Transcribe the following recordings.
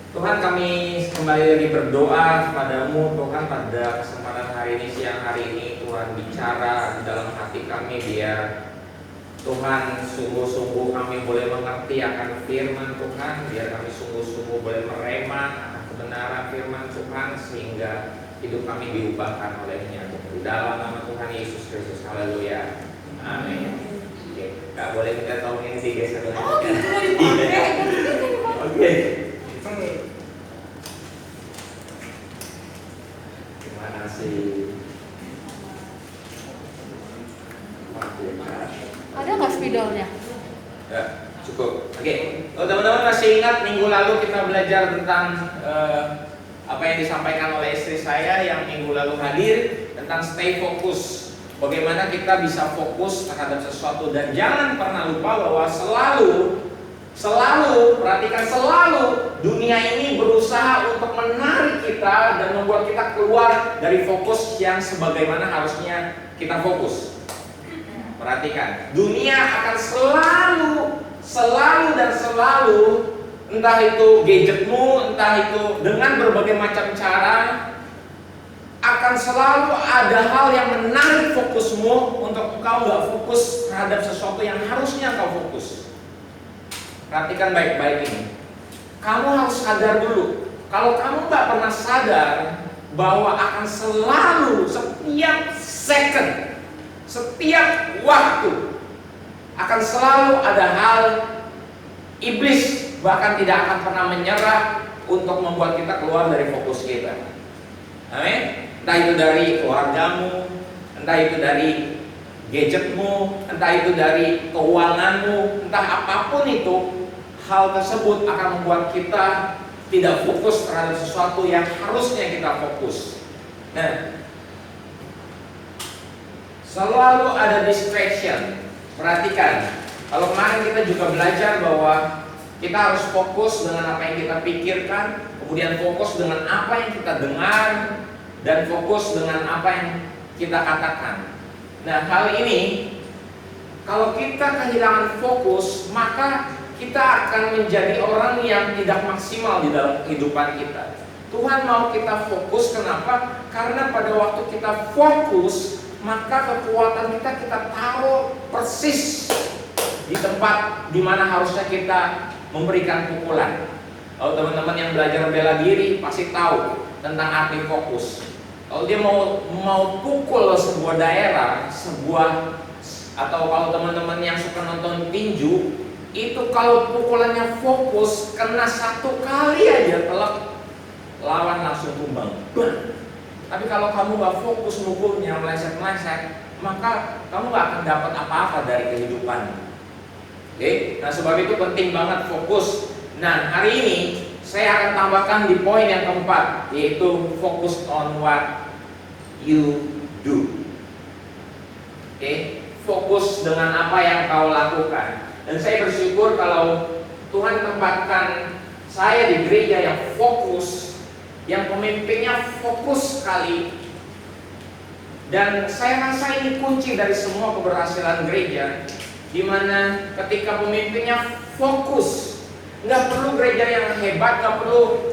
Tuhan, kami kembali lagi berdoa kepadamu Tuhan pada kesempatan hari ini, siang hari ini. Tuhan bicara di dalam hati kami, biar Tuhan sungguh-sungguh kami boleh mengerti akan firman Tuhan, biar kami sungguh-sungguh boleh merema akan kebenaran firman Tuhan, sehingga hidup kami diubahkan olehnya. Di dalam nama Tuhan Yesus Kristus, haleluya, amin. Oke, gak boleh minta tolong ini digeser lagi. Oh gitu, Oke. Terima kasih. Ada nggak spidolnya? Ya, cukup. Oke. Kalau teman-teman masih ingat minggu lalu kita belajar tentang apa yang disampaikan oleh istri saya yang minggu lalu hadir tentang stay fokus. Bagaimana kita bisa fokus terhadap sesuatu, dan jangan pernah lupa bahwa selalu perhatikan, selalu dunia ini berusaha untuk menarik kita dan membuat kita keluar dari fokus yang sebagaimana harusnya kita fokus. Perhatikan, dunia akan selalu, entah itu gadgetmu, entah itu dengan berbagai macam cara, akan selalu ada hal yang menarik fokusmu untuk engkau nggak fokus terhadap sesuatu yang harusnya engkau fokus. Perhatikan baik-baik ini. Kamu harus sadar dulu. Kalau kamu nggak pernah sadar bahwa akan selalu setiap second, setiap waktu akan selalu ada hal iblis bahkan tidak akan pernah menyerah untuk membuat kita keluar dari fokus kita. Amin. Entah itu dari keluargamu, entah itu dari gadgetmu, entah itu dari keuanganmu, entah apapun itu, hal tersebut akan membuat kita tidak fokus terhadap sesuatu yang harusnya kita fokus. Nah, selalu ada distraction. Perhatikan, kalau kemarin kita juga belajar bahwa kita harus fokus dengan apa yang kita pikirkan, kemudian fokus dengan apa yang kita dengar, dan fokus dengan apa yang kita katakan. Nah, hal ini kalau kita kehilangan fokus, maka kita akan menjadi orang yang tidak maksimal di dalam kehidupan kita. Tuhan mau kita fokus, kenapa? Karena pada waktu kita fokus, maka kekuatan kita taruh persis di tempat di mana harusnya kita memberikan pukulan. Kalau teman-teman yang belajar bela diri pasti tahu tentang arti fokus. Kalau dia mau pukul sebuah daerah, atau kalau teman-teman yang suka nonton tinju, itu kalau pukulannya fokus, kena satu kali aja telak, lawan langsung tumbang. Tapi kalau kamu gak fokus mukulnya, meleset-meleset, maka kamu gak akan dapat apa-apa dari kehidupan. Oke? Nah, sebab itu penting banget fokus. Nah, hari ini saya akan tambahkan di poin yang keempat, yaitu focus on what you do. Oke? Fokus dengan apa yang kau lakukan. Dan saya bersyukur kalau Tuhan tempatkan saya di gereja yang fokus, yang pemimpinnya fokus sekali. Dan saya rasa ini kunci dari semua keberhasilan gereja, di mana ketika pemimpinnya fokus. Nggak perlu gereja yang hebat, nggak perlu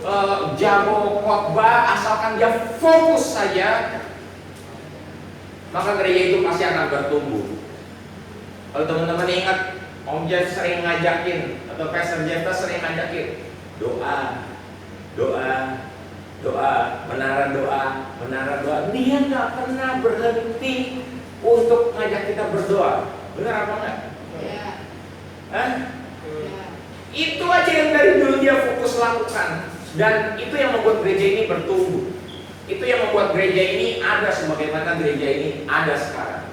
jago khotbah, asalkan dia fokus saja, maka gereja itu pasti akan bertumbuh. Kalau teman-teman ingat, Om Jeff sering ngajakin, atau Pastor Jeff sering ngajakin doa, menara doa. Dia nggak pernah berhenti untuk ngajak kita berdoa. Benar apa enggak? Ya. Hah? Itu aja yang dari dulu dia fokus lakukan. Dan itu yang membuat gereja ini bertumbuh. Itu yang membuat gereja ini ada sebagaimana gereja ini ada sekarang.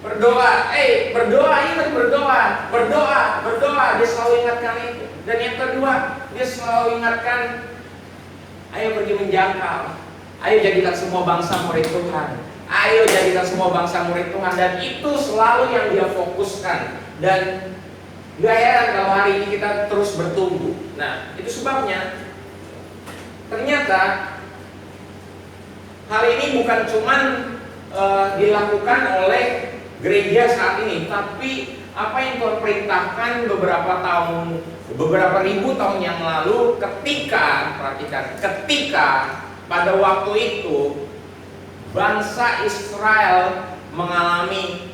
Berdoa, ingat berdoa. Dia selalu ingatkan itu. Dan yang kedua, dia selalu ingatkan, ayo pergi menjangkau. Ayo jadikan semua bangsa murid Tuhan. Ayo jadikan semua bangsa murid Tuhan. Dan itu selalu yang dia fokuskan. Dan gak heran kalau hari ini kita terus bertumbuh. Nah, itu sebabnya ternyata hal ini bukan cuman dilakukan oleh gereja saat ini, tapi apa yang Tuhan perintahkan beberapa ribu tahun yang lalu ketika, perhatikan, ketika pada waktu itu bangsa Israel mengalami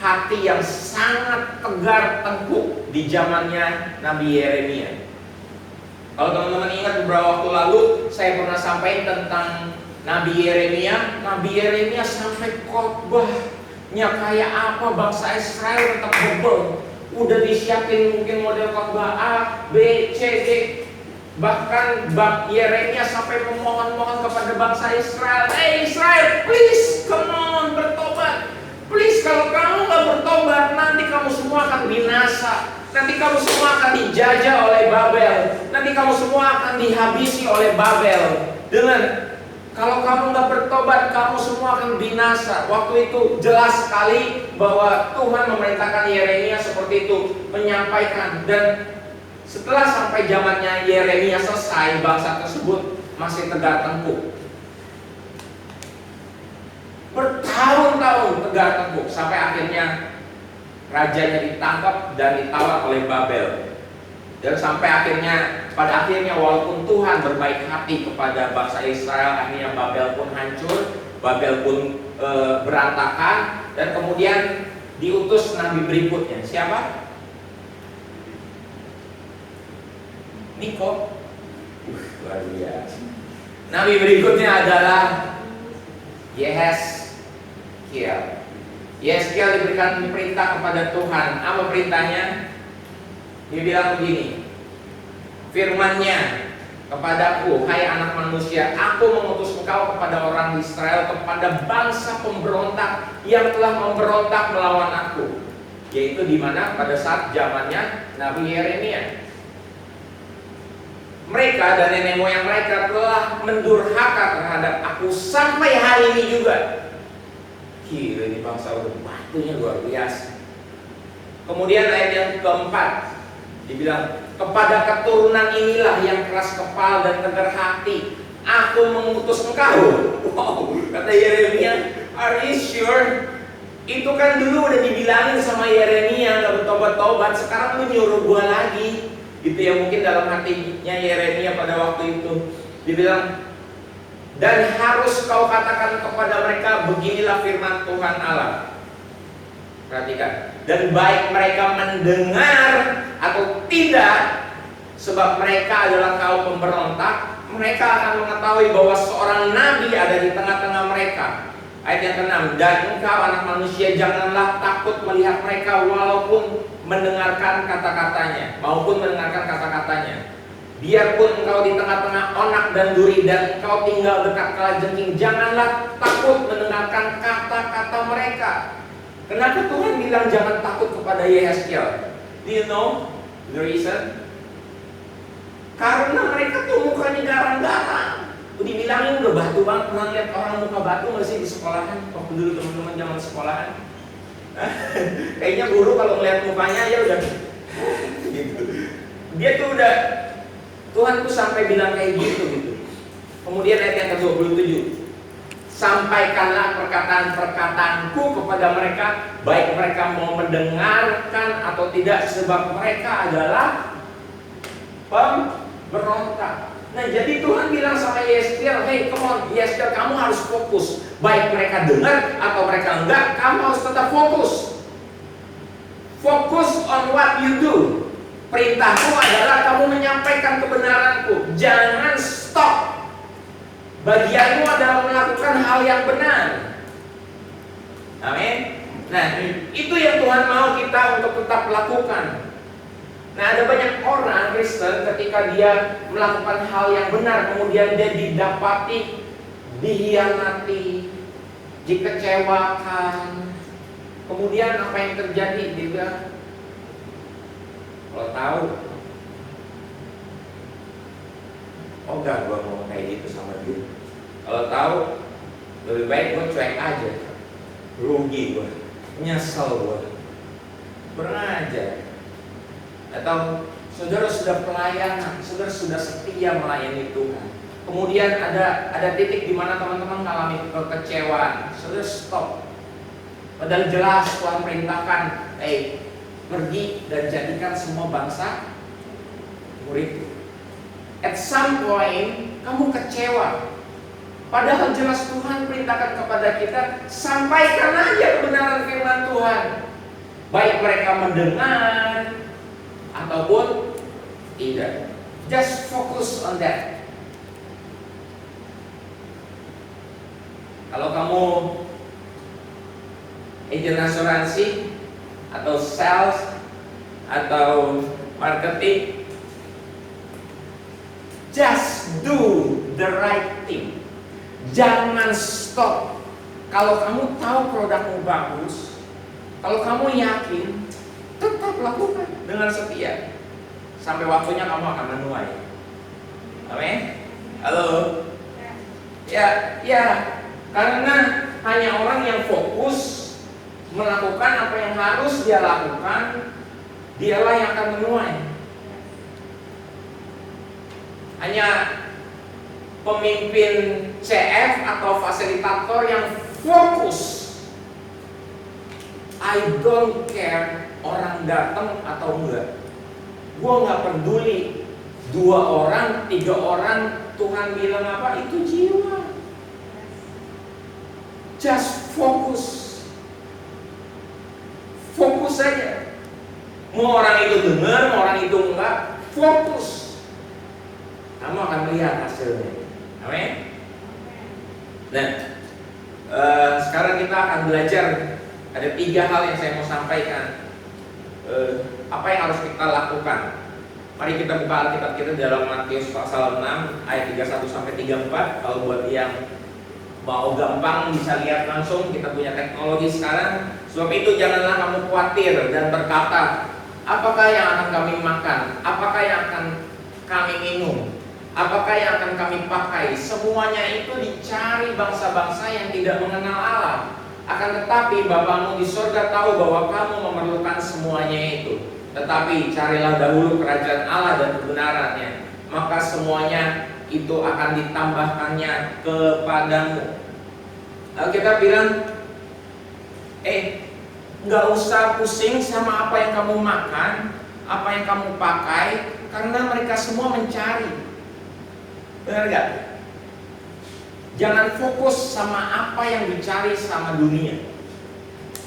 hati yang sangat tegar tengkuk di zamannya Nabi Yeremia. Kalau teman-teman ingat beberapa waktu lalu saya pernah sampaikan tentang Nabi Yeremia. Nabi Yeremia sampai khotbahnya kayak apa, bangsa Israel tetap bebel. Udah disiapin mungkin model khotbah A, B, C, D. Bahkan Yeremia sampai memohon-mohon kepada bangsa Israel, "Hey Israel, please come on, bertobat. Please, kalau kamu gak bertobat, nanti kamu semua akan binasa. Nanti kamu semua akan dijajah oleh Babel. Nanti kamu semua akan dihabisi oleh Babel. Kalau kamu gak bertobat, kamu semua akan binasa." Waktu itu jelas sekali bahwa Tuhan memerintahkan Yeremia seperti itu, menyampaikan. Dan setelah sampai zamannya Yeremia selesai, bangsa tersebut masih tegar tengkuk. Bertahun-tahun tegar tengkuk, sampai akhirnya rajanya ditangkap dan ditawar oleh Babel. Dan sampai pada akhirnya walaupun Tuhan berbaik hati kepada bangsa Israel, akhirnya Babel pun hancur, Babel pun berantakan. Dan kemudian diutus nabi berikutnya. Siapa? Niko. Luar biasa. Nabi berikutnya adalah Yehezkiel. Yehezkiel diberikan perintah kepada Tuhan. Apa perintahnya? Dia bilang begini, firman-Nya kepadaku, "Hai anak manusia, aku mengutus engkau kepada orang Israel, kepada bangsa pemberontak yang telah memberontak melawan aku." Yaitu di mana pada saat zamannya Nabi Yeremia. Mereka dan nenek moyang mereka telah mendurhaka terhadap aku sampai hari ini juga. Gila, ini bangsa udah batunya luar biasa. Kemudian ayat yang keempat dibilang, "Kepada keturunan inilah yang keras kepala dan tegar hati, aku mengutus engkau." Wow, kata Yeremia, "Are you sure? Itu kan dulu udah dibilangin sama Yeremia gak bertobat-tobat, sekarang lu nyuruh gua lagi." Gitu ya, mungkin dalam hatinya Yeremia pada waktu itu. Dibilang, "Dan harus kau katakan kepada mereka, beginilah firman Tuhan Allah." Perhatikan, "Dan baik mereka mendengar atau tidak, sebab mereka adalah kaum pemberontak, mereka akan mengetahui bahwa seorang nabi ada di tengah-tengah mereka." Ayat yang ke-6, "Dan engkau anak manusia, janganlah takut melihat mereka walaupun mendengarkan kata-katanya, maupun mendengarkan kata-katanya. Biarpun engkau di tengah-tengah onak dan duri, dan engkau tinggal dekat kalajengking, janganlah takut mendengarkan kata-kata mereka." Kenapa Tuhan bilang jangan takut kepada Yehezkiel? Do you know the reason? Karena mereka tuh mukanya garang-garang. Dibilangin udah batu banget. Pernah lihat orang muka batu nggak sih di sekolahan? Waktu dulu teman-teman zaman sekolahan, kayaknya guru kalau ngeliat mukanya ya udah gitu. Dia tuh udah, Tuhan tuh sampai bilang kayak gitu. Kemudian ayat yang ke-27, "Sampaikanlah perkataan-perkataanku kepada mereka, baik mereka mau mendengarkan atau tidak, sebab mereka adalah pemberontak." Nah, jadi Tuhan bilang sama Yehezkiel, "Hey, come on, Yehezkiel, kamu harus fokus. Baik mereka dengar atau mereka enggak, kamu harus tetap fokus. Fokus on what you do." Perintahku adalah kamu menyampaikan kebenaranku. Jangan stop. Bagianmu adalah melakukan hal yang benar. Amin. Nah, itu yang Tuhan mau kita untuk tetap lakukan. Nah, ada banyak orang Kristen ketika dia melakukan hal yang benar, kemudian dia didapati dihianati, dikecewakan. Kemudian apa yang terjadi? Dia bilang, "Kalau tahu, oh enggak, gue mau kayak gitu sama dia. Kalau tahu, lebih baik gue cuek aja. Rugi gue, nyesel gue, beranjak." Atau saudara sudah pelayanan, saudara sudah setia melayani Tuhan. Kemudian ada titik di mana teman-teman mengalami kekecewaan. Saudara stop. Padahal jelas Tuhan perintahkan, pergi dan jadikan semua bangsa murid. At some point kamu kecewa, padahal jelas Tuhan perintahkan kepada kita, sampaikan aja kebenaran firman Tuhan, baik mereka mendengar ataupun tidak. Just focus on that. Kalau kamu agen asuransi atau sales atau marketing, just do the right thing. Jangan stop. Kalau kamu tahu produkmu bagus, kalau kamu yakin, tetap lakukan dengan setia. Sampai waktunya kamu akan menuai. Amin. Halo. Ya, karena hanya orang yang fokus melakukan apa yang harus dia lakukan, dialah yang akan menuai. Hanya pemimpin CF atau fasilitator yang fokus, I don't care orang datang atau enggak, gue nggak peduli 2 orang, 3 orang, Tuhan bilang apa, itu jiwa. Just fokus saja. Mau orang itu dengar, mau orang itu enggak, fokus. Kamu akan melihat hasilnya. Amin. Nah, sekarang kita akan belajar. Ada 3 hal yang saya mau sampaikan. Apa yang harus kita lakukan? Mari kita buka Alkitab kita dalam Matius pasal 6 ayat 31 sampai 34. Kalau buat yang mau gampang bisa lihat langsung, kita punya teknologi sekarang. Sebab itu janganlah kamu khawatir dan berkata, apakah yang akan kami makan? Apakah yang akan kami minum? Apakah yang akan kami pakai? Semuanya itu dicari bangsa-bangsa yang tidak mengenal Allah. Akan tetapi Bapamu di surga tahu bahwa kamu memerlukan semuanya itu. Tetapi carilah dahulu kerajaan Allah dan kebenarannya, maka semuanya itu akan ditambahkannya kepadamu. Lalu kita bilang, nggak usah pusing sama apa yang kamu makan, apa yang kamu pakai, karena mereka semua mencari. Benar gak? Jangan fokus sama apa yang dicari sama dunia.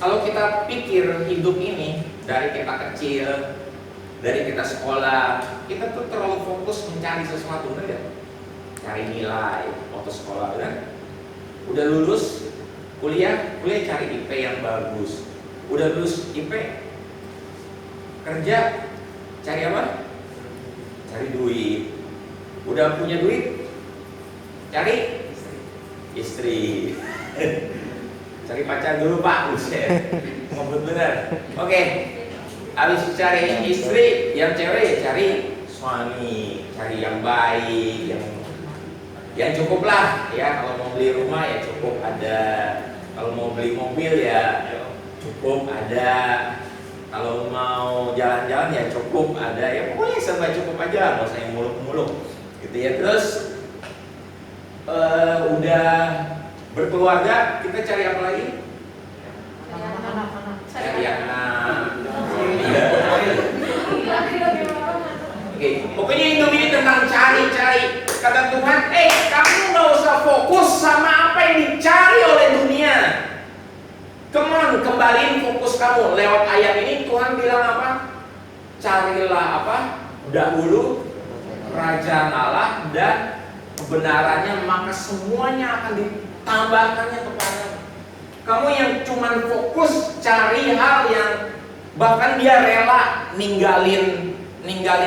Kalau kita pikir hidup ini dari kita kecil, dari kita sekolah, kita tuh terlalu fokus mencari sesuatu, benar gak? Cari nilai waktu sekolah, kan? Udah lulus kuliah cari IP yang bagus. Udah lulus IP, kerja cari apa? Cari duit. Udah punya duit, cari istri. Cari pacar dulu Pak, buset. Ngobrol bener. Oke. Habis cari istri, yang cewek cari suami, cari yang baik, yang cukup lah ya. Kalau mau beli rumah ya cukup ada, kalau mau beli mobil ya cukup ada, kalau mau jalan-jalan ya cukup ada, ya pokoknya serba cukup aja, nggak usah yang muluk-muluk gitu ya. Terus udah berkeluarga, kita cari apa lagi? Cari anak. Oke, pokoknya hidup ini tentang cari-cari. Kata Tuhan, kamu nggak usah fokus sama apa yang dicari oleh dunia. Come on, kembaliin fokus kamu. Lewat ayat ini Tuhan bilang apa? Carilah apa? Dahulu kerajaan Allah dan kebenarannya, maka semuanya akan ditambahkannya kepadamu. Kamu yang cuman fokus cari hal yang bahkan dia rela ninggalin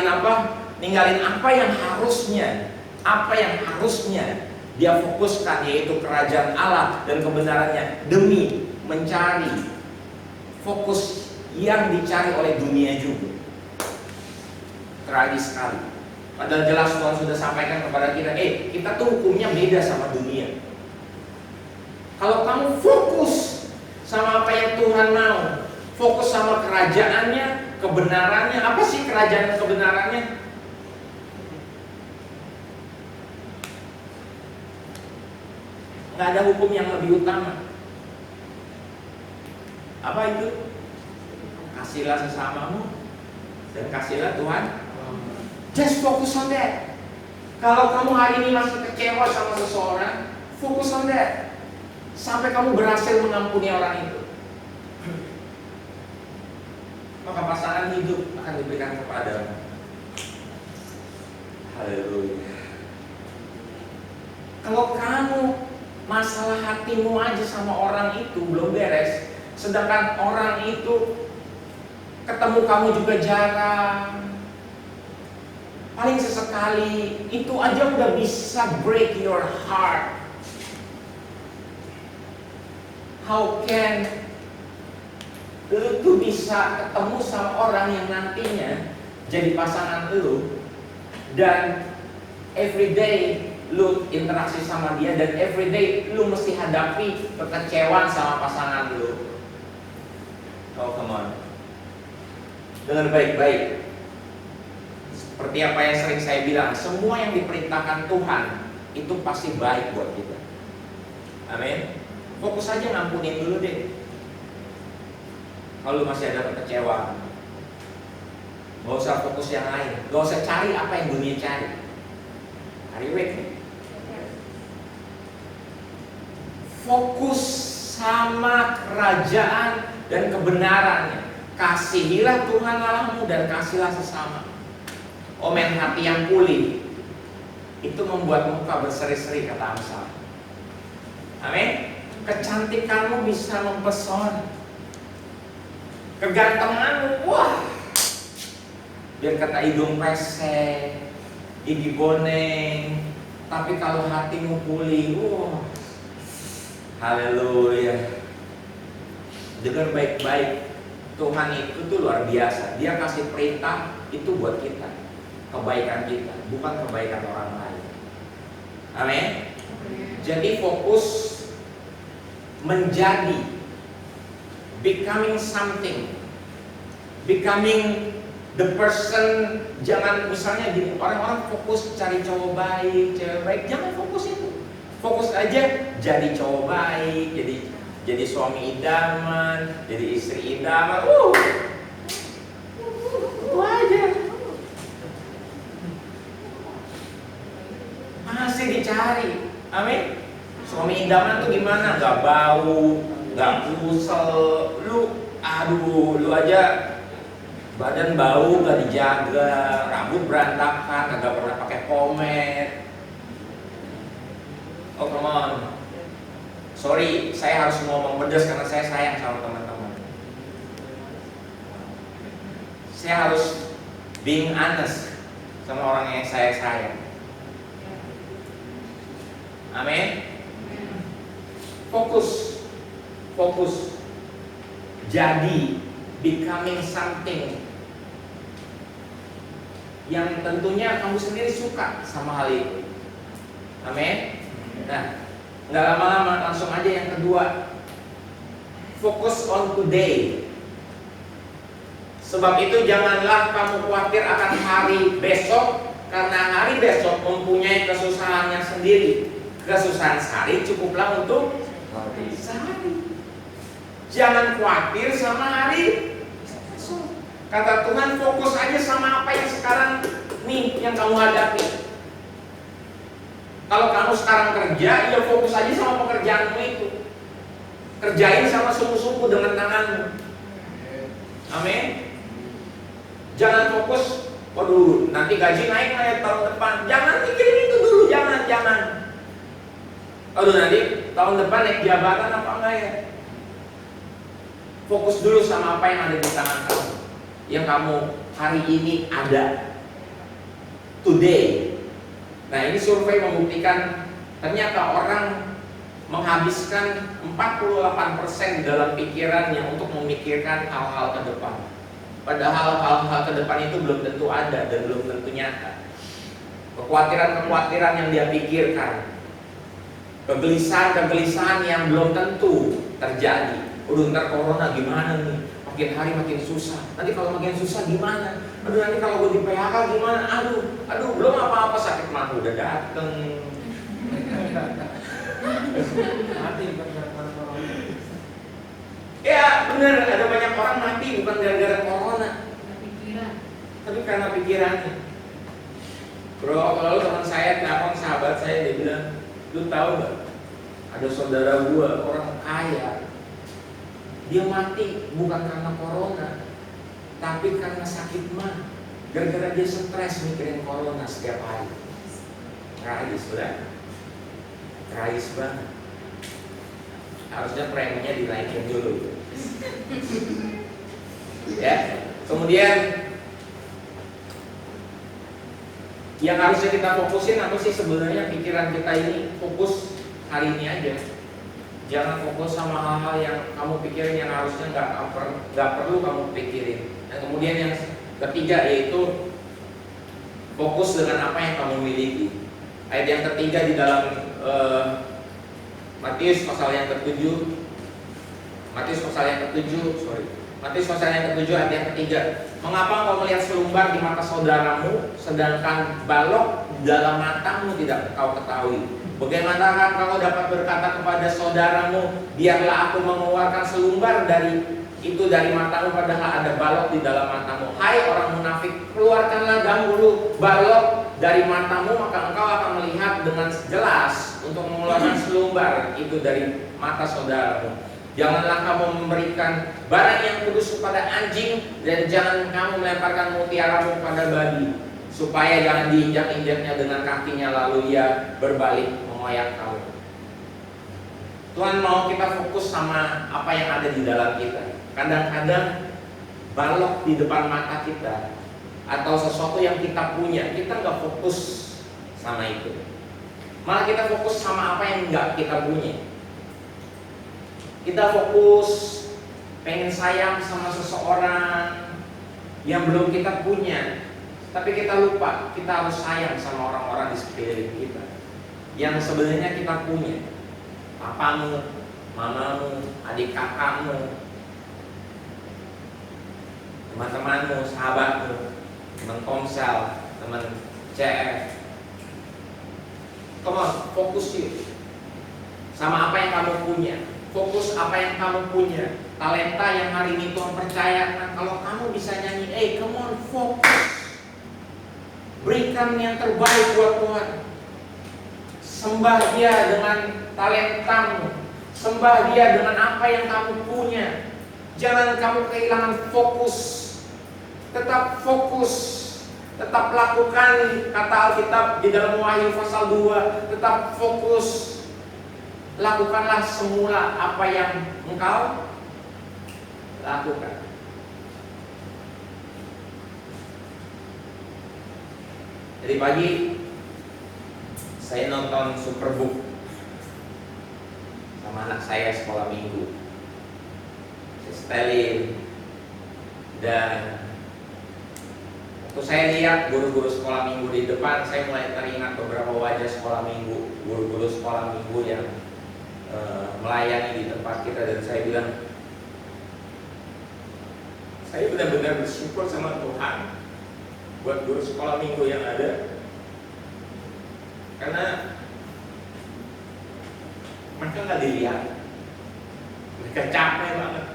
apa? Ninggalin apa yang harusnya dia fokuskan, yaitu kerajaan Allah dan kebenarannya, demi mencari fokus yang dicari oleh dunia juga. Tragis sekali. Padahal jelas Tuhan sudah sampaikan kepada kita, kita tuh hukumnya beda sama dunia. Kalau kamu fokus sama apa yang Tuhan mau, fokus sama kerajaannya, kebenarannya. Apa sih kerajaan dan kebenarannya? Nggak ada hukum yang lebih utama. Apa itu? Kasihlah sesamamu dan kasihlah Tuhan. Just focus on that. Kalau kamu hari ini masih kecewa sama seseorang, fokus on that. Sampai kamu berhasil mengampuni orang itu, maka pasangan hidup akan diberikan kepadamu. Haleluya. Kalau kamu masalah hatimu aja sama orang itu belum beres, sedangkan orang itu ketemu kamu juga jarang, paling sesekali, itu aja udah bisa break your heart. How can lu tuh bisa ketemu sama orang yang nantinya jadi pasangan lu, dan everyday lu interaksi sama dia, dan everyday lu mesti hadapi kekecewaan sama pasangan lu. Oh come on. Dengan baik-baik. Seperti apa yang sering saya bilang, semua yang diperintahkan Tuhan itu pasti baik buat kita. Amin. Fokus aja ngampunin dulu deh. Kalau masih ada kekecewaan, gak usah fokus yang lain. Gak usah cari apa yang dunia cari. Are you with me? Fokus sama kerajaan dan kebenarannya. Kasihilah Tuhan Allahmu dan kasihlah sesama. Omen hati yang pulih itu membuat muka berseri-seri, kata Amsal. Amin. Kecantikanmu bisa mempesona. Kegantenganmu, wah, biar kata hidung pesek, gigi boneng, tapi kalau hatimu pulih, wah, haleluya. Dengar baik-baik, Tuhan itu tuh luar biasa. Dia kasih perintah itu buat kita, kebaikan kita, bukan kebaikan orang lain. Amin. Jadi fokus menjadi, becoming something, becoming the person. Jangan misalnya gini, orang-orang fokus cari cowok baik, cewek baik, jangan fokus itu. Fokus aja jadi cowok baik, jadi suami idaman, jadi istri idaman. Itu aja. Masih dicari. Amin. Suami idaman tuh gimana? Gak bau, gak kusel. Lu aja badan bau, gak dijaga, rambut berantakan, gak pernah pakai pomade. Oh come on. Sorry, saya harus ngomong pedas karena saya sayang sama teman-teman. Saya harus being honest sama orang yang saya sayang. Amin. Fokus. Jadi becoming something yang tentunya kamu sendiri suka sama hal itu. Amin. Nah, nggak lama-lama, langsung aja yang kedua. Fokus on today. Sebab itu janganlah kamu khawatir akan hari besok, karena hari besok mempunyai kesusahannya sendiri. Kesusahan sehari cukuplah untuk sehari. Jangan khawatir sama hari besok. Kata Tuhan, fokus aja sama apa yang sekarang nih yang kamu hadapi. Kalau kamu sekarang kerja, ya fokus aja sama pekerjaanmu itu. Kerjain sama sungguh-sungguh dengan tanganmu. Amin. Jangan fokus, waduh nanti gaji naik tahun depan. Jangan mikirin itu dulu, jangan. Aduh nanti tahun depan naik jabatan apa enggak ya? Fokus dulu sama apa yang ada di tangan kamu, yang kamu hari ini ada, today. Nah ini survei membuktikan ternyata orang menghabiskan 48% dalam pikirannya untuk memikirkan hal-hal ke depan. Padahal hal-hal ke depan itu belum tentu ada dan belum tentu nyata. Kekhawatiran-kekhawatiran yang dia pikirkan, kegelisahan-kegelisahan yang belum tentu terjadi. Udah ntar corona gimana nih? Makin hari makin susah. Nanti kalau makin susah gimana? Aduh nanti kalau gue di PHK gimana? Aduh belum apa-apa sakit mah udah dateng. Ya benar, ada banyak orang mati bukan gara-gara corona, Pikiran. tapi karena pikirannya. Bro, lalu teman saya telepon sahabat saya, dia bilang, lu tahu nggak? Ada saudara gua orang kaya, dia mati bukan karena corona, tapi karena sakit mah. Gara-gara dia stres mikirin corona setiap hari. Tragis banget, tragis banget. Harusnya preminya dinaikin dulu. Ya, kemudian yang harusnya kita fokusin apa sih sebenarnya? Pikiran kita ini fokus hari ini aja. Jangan fokus sama hal-hal yang kamu pikirin yang harusnya nggak perlu kamu pikirin. Dan kemudian yang ketiga yaitu fokus dengan apa yang kamu miliki. Ayat yang ketiga di dalam Matius pasal yang ke-7, Matius pasal yang ke-7 ayat yang ketiga. Mengapa engkau melihat selumbar di mata saudaramu, sedangkan balok dalam matamu tidak kau ketahui? Bagaimanakah kau dapat berkata kepada saudaramu, biarlah aku mengeluarkan selumbar dari matamu, padahal ada balok di dalam matamu? Hai orang munafik, keluarkanlah dahulu balok dari matamu, maka engkau akan melihat dengan jelas untuk mengeluarkan selumbar itu dari mata saudaramu. Janganlah kamu memberikan barang yang kudus kepada anjing, dan jangan kamu melemparkan mutiaramu kepada babi, supaya jangan diinjak-injaknya dengan kakinya lalu ia berbalik mengoyak kamu. Tuhan mau kita fokus sama apa yang ada di dalam kita. Kadang-kadang balok di depan mata kita atau sesuatu yang kita punya, kita nggak fokus sama itu. Malah kita fokus sama apa yang nggak kita punya. Kita fokus pengen sayang sama seseorang yang belum kita punya, tapi kita lupa kita harus sayang sama orang-orang di sekeliling kita yang sebenarnya kita punya. Papamu, mamamu, adik kakakmu, teman-temanmu, sahabatmu, teman komsel, teman CF. Come on, fokus yuk sama apa yang kamu punya. Fokus apa yang kamu punya. Talenta yang hari ini Tuhan percayakan. Kalau kamu bisa nyanyi, come on, fokus. Berikan yang terbaik buat Tuhan. Sembah Dia dengan talentamu. Sembah Dia dengan apa yang kamu punya. Jangan kamu kehilangan fokus. Tetap fokus. Tetap lakukan kata Alkitab di dalam Wahyu pasal 2. Tetap fokus. Lakukanlah semula apa yang engkau lakukan. Jadi pagi saya nonton Superbook sama anak saya sekolah minggu. Saya setelin, dan waktu saya lihat guru-guru sekolah minggu di depan, saya mulai teringat beberapa wajah sekolah minggu, guru-guru sekolah minggu yang melayani di tempat kita. Dan saya bilang, saya benar-benar bersyukur sama Tuhan buat guru sekolah minggu yang ada, karena mereka nggak dilihat, mereka capek banget,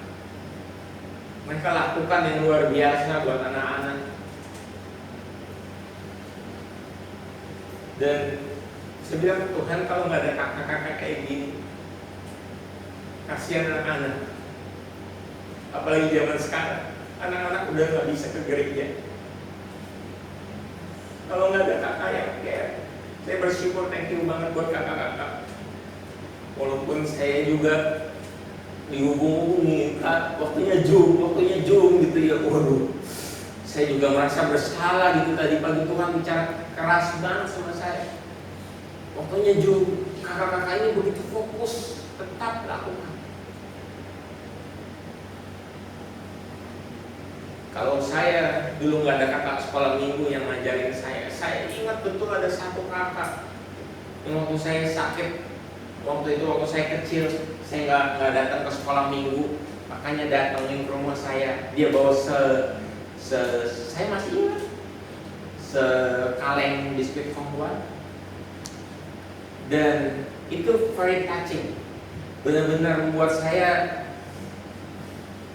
mereka lakukan yang luar biasa buat anak-anak. Dan saya bilang, Tuhan, kalau nggak ada kakak-kakak kayak gini, kasihan anak-anak. Apalagi zaman sekarang, anak-anak udah nggak bisa ke gereja. Kalau nggak ada kakak yang kayak, saya bersyukur, thank you banget buat kakak-kakak. Walaupun saya juga dihubung-hubungi, waktunya Zoom gitu ya. Waduh, saya juga merasa bersalah gitu. Tadi pagi Tuhan bicara keras banget sama saya. Waktunya Zoom, kakak-kakak ini begitu fokus, tetap lakukan. Kalau saya dulu nggak ada kakak sekolah minggu yang ngajarin saya ingat betul ada satu kakak yang waktu saya sakit, waktu saya kecil, saya nggak datang ke sekolah minggu, makanya datangin ke rumah saya. Dia bawa saya masih ingat, sekaleng biskuit Kongguan, dan itu very touching, benar-benar membuat saya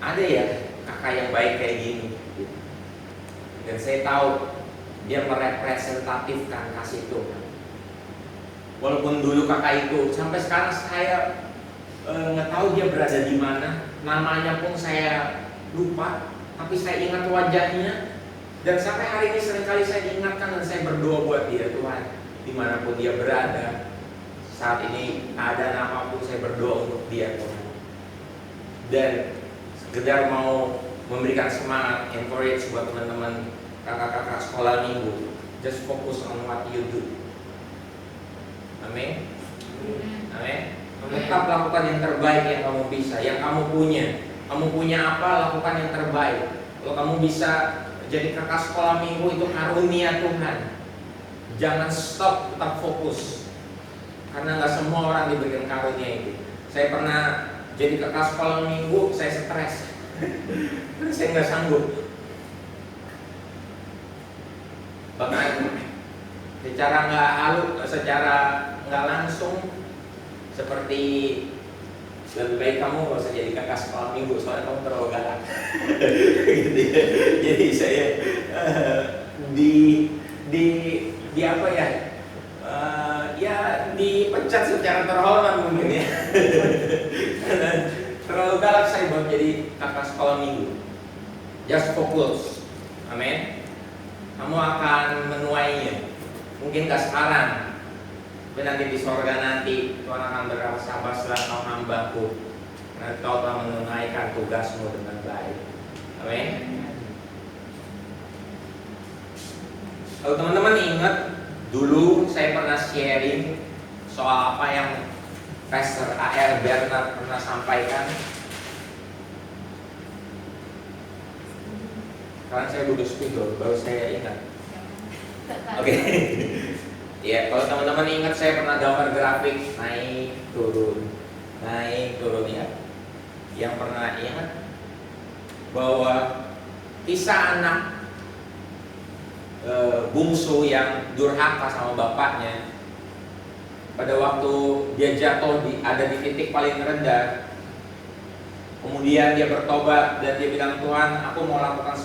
ada ya kakak yang baik kayak gini. Dan saya tahu dia merepresentatifkan kasih Tuhan. Walaupun dulu kakak itu sampai sekarang saya nggak tahu dia berada di mana, namanya pun saya lupa, tapi saya ingat wajahnya. Dan sampai hari ini seringkali saya diingatkan dan saya berdoa buat dia, Tuhan, dimanapun dia berada saat ini, keadaan apapun saya berdoa untuk dia, Tuhan. Dan sekedar mau memberikan semangat, encourage buat teman-teman kakak-kakak sekolah minggu, just focus on what you do. Amin. Amin. Tetap lakukan yang terbaik yang kamu bisa, yang kamu punya. Kamu punya apa, lakukan yang terbaik. Kalau kamu bisa jadi kakak sekolah minggu, itu karunia Tuhan. Jangan stop, tetap fokus. Karena nggak semua orang diberikan karunia itu. Saya pernah jadi kakak sekolah minggu, saya stres. Saya nggak sanggup. Bahkan secara nggak langsung, seperti lebih baik kamu nggak usah jadi kakak sekolah minggu, soalnya kamu terlalu galak. Gitu ya. Jadi saya di apa ya? Ya dipecat secara terhormat mungkin ya. Karena terlalu galak saya buat jadi kakak sekolah minggu. Just focus. Amin. Kamu akan menuainya. Mungkin gak sekarang, tapi nanti di sorga nanti Tuhan akan berkata, sabarlah kau hambaku, karena kau telah menunaikan tugasmu dengan baik. Amin. Kalau teman-teman ingat, dulu saya pernah sharing soal apa yang Pastor A.R. Bernard pernah sampaikan. Karena saya udah speaker, baru saya ingat. Oke. Ya, kalau teman-teman ingat, saya pernah gambar grafik naik turun ya. Yang pernah ingat bahwa kisah anak bungsu yang durhaka sama bapaknya, pada waktu dia jatuh ada di titik paling rendah, kemudian dia bertobat dan dia bilang, Tuhan, aku mau lakukan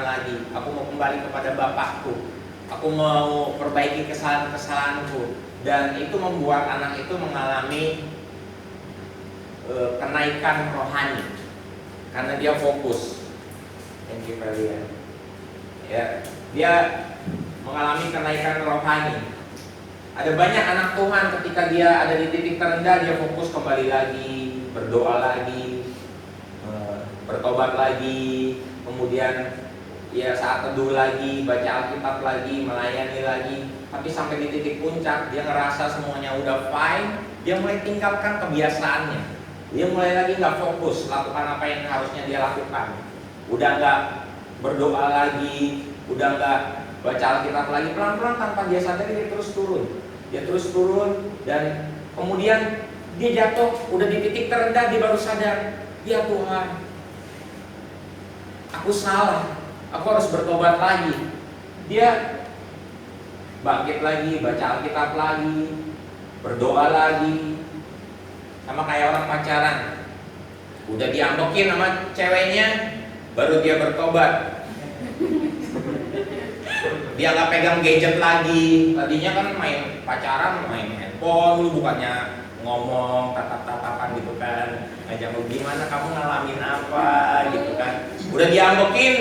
lagi, aku mau kembali kepada bapakku, aku mau perbaiki kesalahan-kesalahanku. Dan itu membuat anak itu mengalami kenaikan rohani karena dia fokus. Thank you, Valian. Ya, dia mengalami kenaikan rohani. Ada banyak anak Tuhan ketika dia ada di titik terendah, dia fokus kembali lagi, berdoa lagi, bertobat lagi, kemudian ya saat teduh lagi, baca Alkitab lagi, melayani lagi. Tapi sampai di titik puncak, dia ngerasa semuanya udah fine, dia mulai tinggalkan kebiasaannya. Dia mulai lagi nggak fokus lakukan apa yang harusnya dia lakukan. Udah nggak berdoa lagi, udah nggak baca Alkitab lagi. Pelan-pelan tanpa dia sadar, dia terus turun. Dia terus turun dan kemudian dia jatuh, udah di titik terendah, dia baru sadar, ya Tuhan, aku salah, aku harus bertobat lagi. Dia bangkit lagi, baca Alkitab lagi, berdoa lagi. Sama kayak orang pacaran, udah diambekin sama ceweknya, baru dia bertobat. Dia nggak pegang gadget lagi. Tadinya kan main pacaran, main handphone, lu bukannya ngomong tatap-tatapan gitu kan, ngajak lu gimana, kamu ngalamin apa gitu kan. Udah diambekin,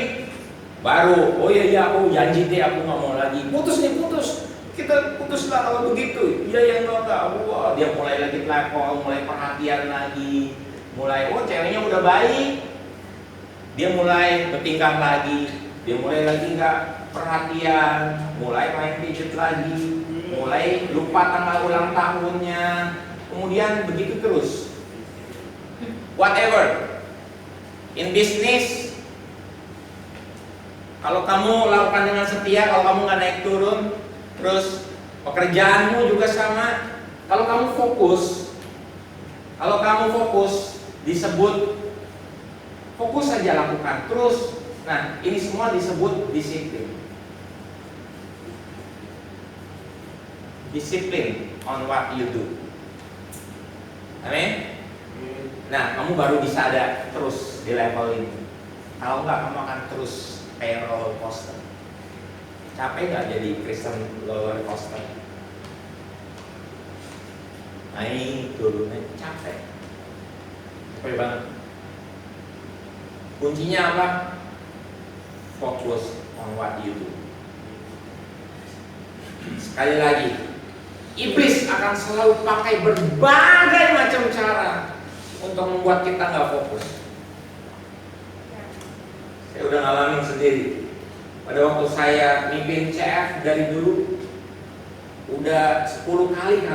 baru oh iya aku janji deh, aku nggak mau lagi. Putus nih, putus, kita putuslah kalau begitu. Iya ya enggak. Wah, dia mulai lagi telepon, mulai perhatian lagi, mulai ceweknya udah baik, dia mulai bertingkah lagi, dia mulai lagi nggak perhatian, mulai main gadget lagi, mulai lupa tanggal ulang tahunnya, kemudian begitu terus. Whatever in business, kalau kamu lakukan dengan setia, kalau kamu nggak naik turun, terus pekerjaanmu juga sama. Kalau kamu fokus, disebut fokus saja lakukan terus. Nah, ini semua disebut disiplin. Disiplin on what you do. Amin. Nah, kamu baru bisa ada terus di level ini. Kalau enggak, kamu akan terus kayak roller coaster. Capek nggak jadi Kristen roller coaster? Naik turun, capek banget. Kuncinya apa? Fokus on what you do. Sekali lagi, iblis akan selalu pakai berbagai macam cara untuk membuat kita nggak fokus. Saya udah ngalamin sendiri. Pada waktu saya mimpin CF dari dulu, udah 10 kali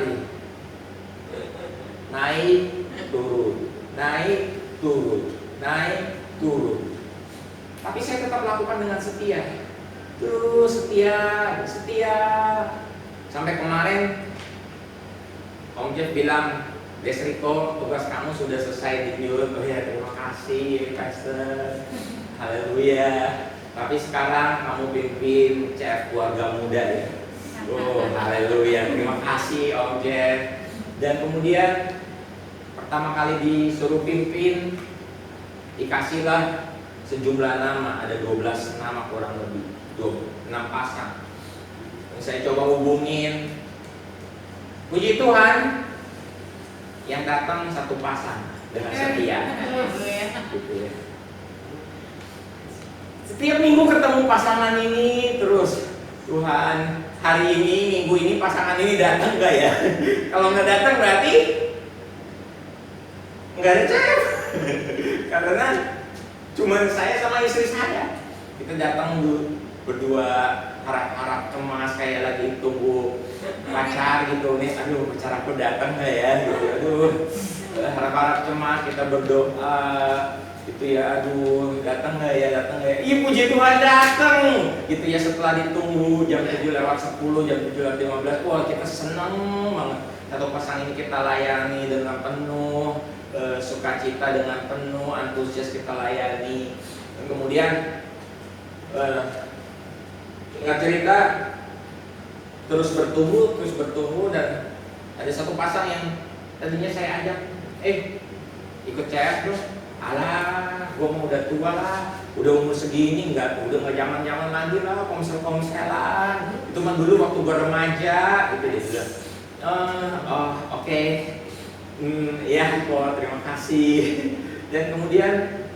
naik turun, naik turun, naik turun. Tapi saya tetap lakukan dengan setia. Terus setia. Sampai kemarin Om Jeff bilang, Desriko, tugas kamu sudah selesai di New York. Oh ya, terima kasih Pastor. Haleluya. Tapi sekarang kamu pimpin CF keluarga muda ya. Oh, haleluya. Terima kasih Om Jeff. Dan kemudian pertama kali disuruh pimpin, dikasihlah sejumlah nama, ada 12 nama kurang lebih, 6 pasang. Saya coba hubungin, puji Tuhan, yang datang satu pasang dengan setia. Gitu ya. Setiap minggu ketemu pasangan ini terus, Tuhan, hari ini, minggu ini pasangan ini datang nggak ya? Kalau nggak datang berarti nggak ada CF. Karena cuman saya sama istri saya. Kita datang berdua harap-harap cemas kayak lagi tunggu pacar gitu nih. Aduh, pacar aku datang nggak ya? Gitu. Aduh, harap-harap cemas, kita berdoa. Gitu ya, aduh, datang nggak ya? Iya, puji Tuhan datang. Gitu ya, setelah ditunggu jam 7 lewat 10, jam 7 lewat 15, wah kita senang banget. Satu pasang ini kita layani dengan penuh sukacita, dengan penuh antusias kita layani. Dan kemudian ingat cerita terus bertumbuh dan ada satu pasang yang tadinya saya ajak, ikut CF terus. Alah, gua mau udah tua lah, udah umur segini udah nggak zaman lagi lah komsel-komselan. Itu mah dulu waktu gua remaja, itu dia bilang. Oke. Ya, terima kasih. Dan kemudian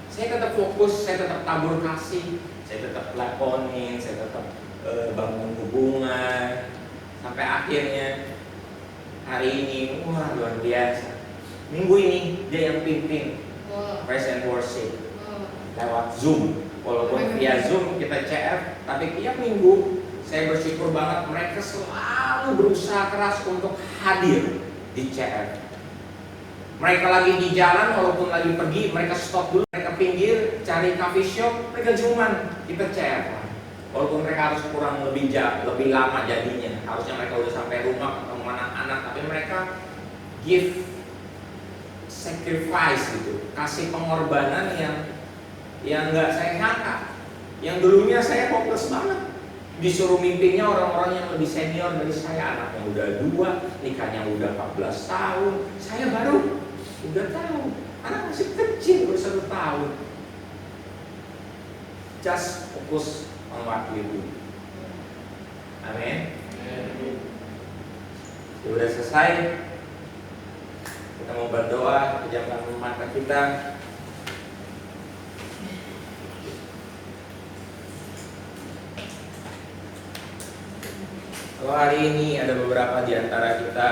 saya tetap fokus, saya tetap tabur kasih, saya tetap teleponin, saya tetap bangun hubungan sampai akhirnya hari ini, wah luar biasa. Minggu ini dia yang pimpin praise and worship lewat Zoom. Walaupun via Zoom kita CF, tapi tiap minggu saya bersyukur banget mereka selalu berusaha keras untuk hadir di CF. Mereka lagi di jalan, walaupun lagi pergi, mereka stop dulu, mereka pinggir cari coffee shop, mereka Zooman, kita CF. Walaupun mereka harus kurang lebih lama jadinya, harusnya mereka udah sampai rumah ketemu anak-anak, tapi mereka give sacrifice gitu, kasih pengorbanan yang nggak saya nyangka. Yang dulunya saya fokus banget, disuruh mimpinnya orang-orang yang lebih senior dari saya, anaknya udah 2, nikahnya udah 14 tahun, saya baru udah tahu, anak masih kecil baru 1 tahun. Just fokus on what you do. Amin. Sudah selesai. Kita mau berdoa, pejamkan mata kita. Kalau hari ini ada beberapa di antara kita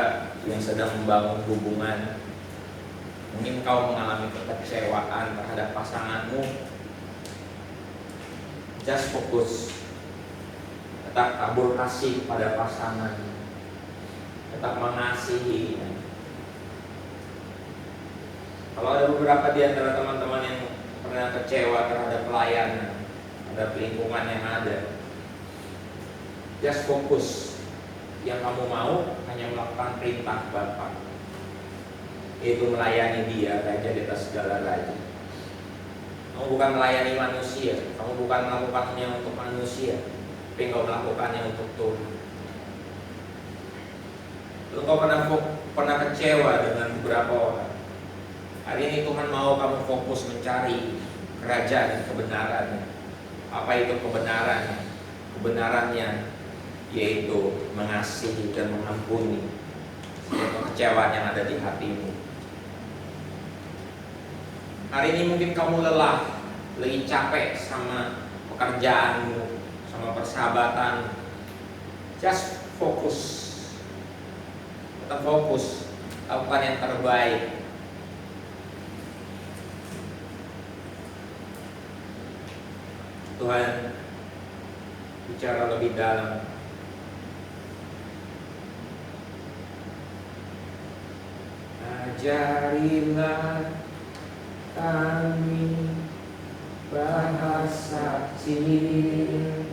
yang sedang membangun hubungan, mungkin kau mengalami kekecewaan terhadap pasanganmu, just fokus, tetap tabur kasih pada pasangan, tetap mengasihi. Kalau ada beberapa di antara teman-teman yang pernah kecewa terhadap pelayanan, terhadap lingkungan yang ada, just fokus. Yang kamu mau hanya melakukan perintah Bapa, yaitu melayani Dia, Raja di atas segala raja. Kamu bukan melayani manusia, kamu bukan melakukannya untuk manusia, tapi engkau melakukannya untuk Tuhan. Engkau pernah pernah kecewa dengan beberapa orang. Hari ini Tuhan mau kamu fokus mencari kerajaan kebenarannya. Apa itu kebenarannya? Kebenarannya yaitu mengasihi dan mengampuni setiap kekecewaan yang ada di hatimu. Hari ini mungkin kamu lelah, lagi capek sama pekerjaanmu, sama persahabatan. Just fokus, tetap fokus, lakukan yang terbaik. Tuhan bicara lebih dalam. Ajarilah kami bahasa cintamu,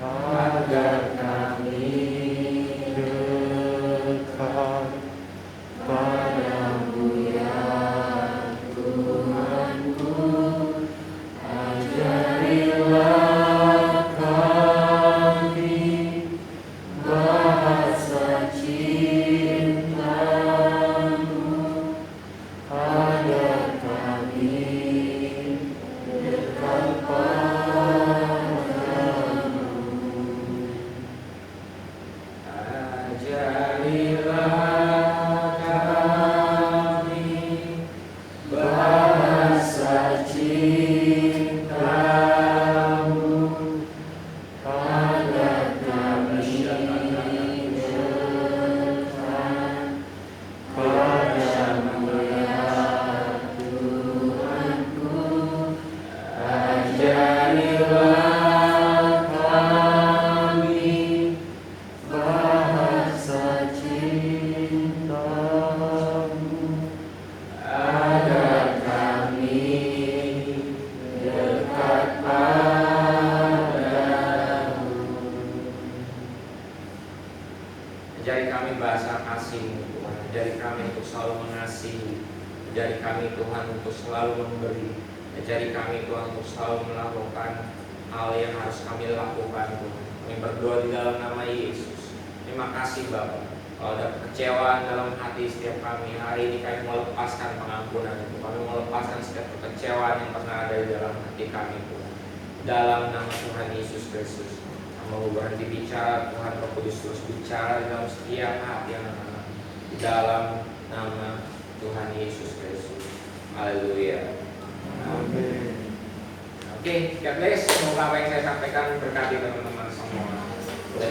agar kami dekat padamu ya Tuhanku. Ajarilah kami bahasa cintamu, agar kami dekat padamu. Ajarilah kami bahasa cintamu, agar kami dekat padamu ya Tuhanku. Ajarilah kami bahasa cintamu, agar kami dekat padamu. Ajari kami bahasa kasih-Mu Tuhan. Ajari kami untuk selalu mengasihi. Ajari kami Tuhan untuk selalu memberi. Ajari kami Tuhan untuk selalu melakukan hal yang harus kami lakukan Tuhan. Kami berdoa di dalam nama Yesus. Terima kasih Bapa. Kalau ada kekecewaan dalam hati setiap kami, hari ini kami mau lepaskan pengampunan itu. Kami mau lepaskan setiap kekecewaan yang pernah ada di dalam hati kami Tuhan. Dalam nama Tuhan Yesus Kristus. Mau berhenti bicara, Tuhan Roh Kudus terus bicara dalam setiap hati anak-anak. Di dalam nama Tuhan Yesus Kristus. Haleluya. Amin. Oke, God bless. Semoga apa yang saya sampaikan berkati teman-teman semua.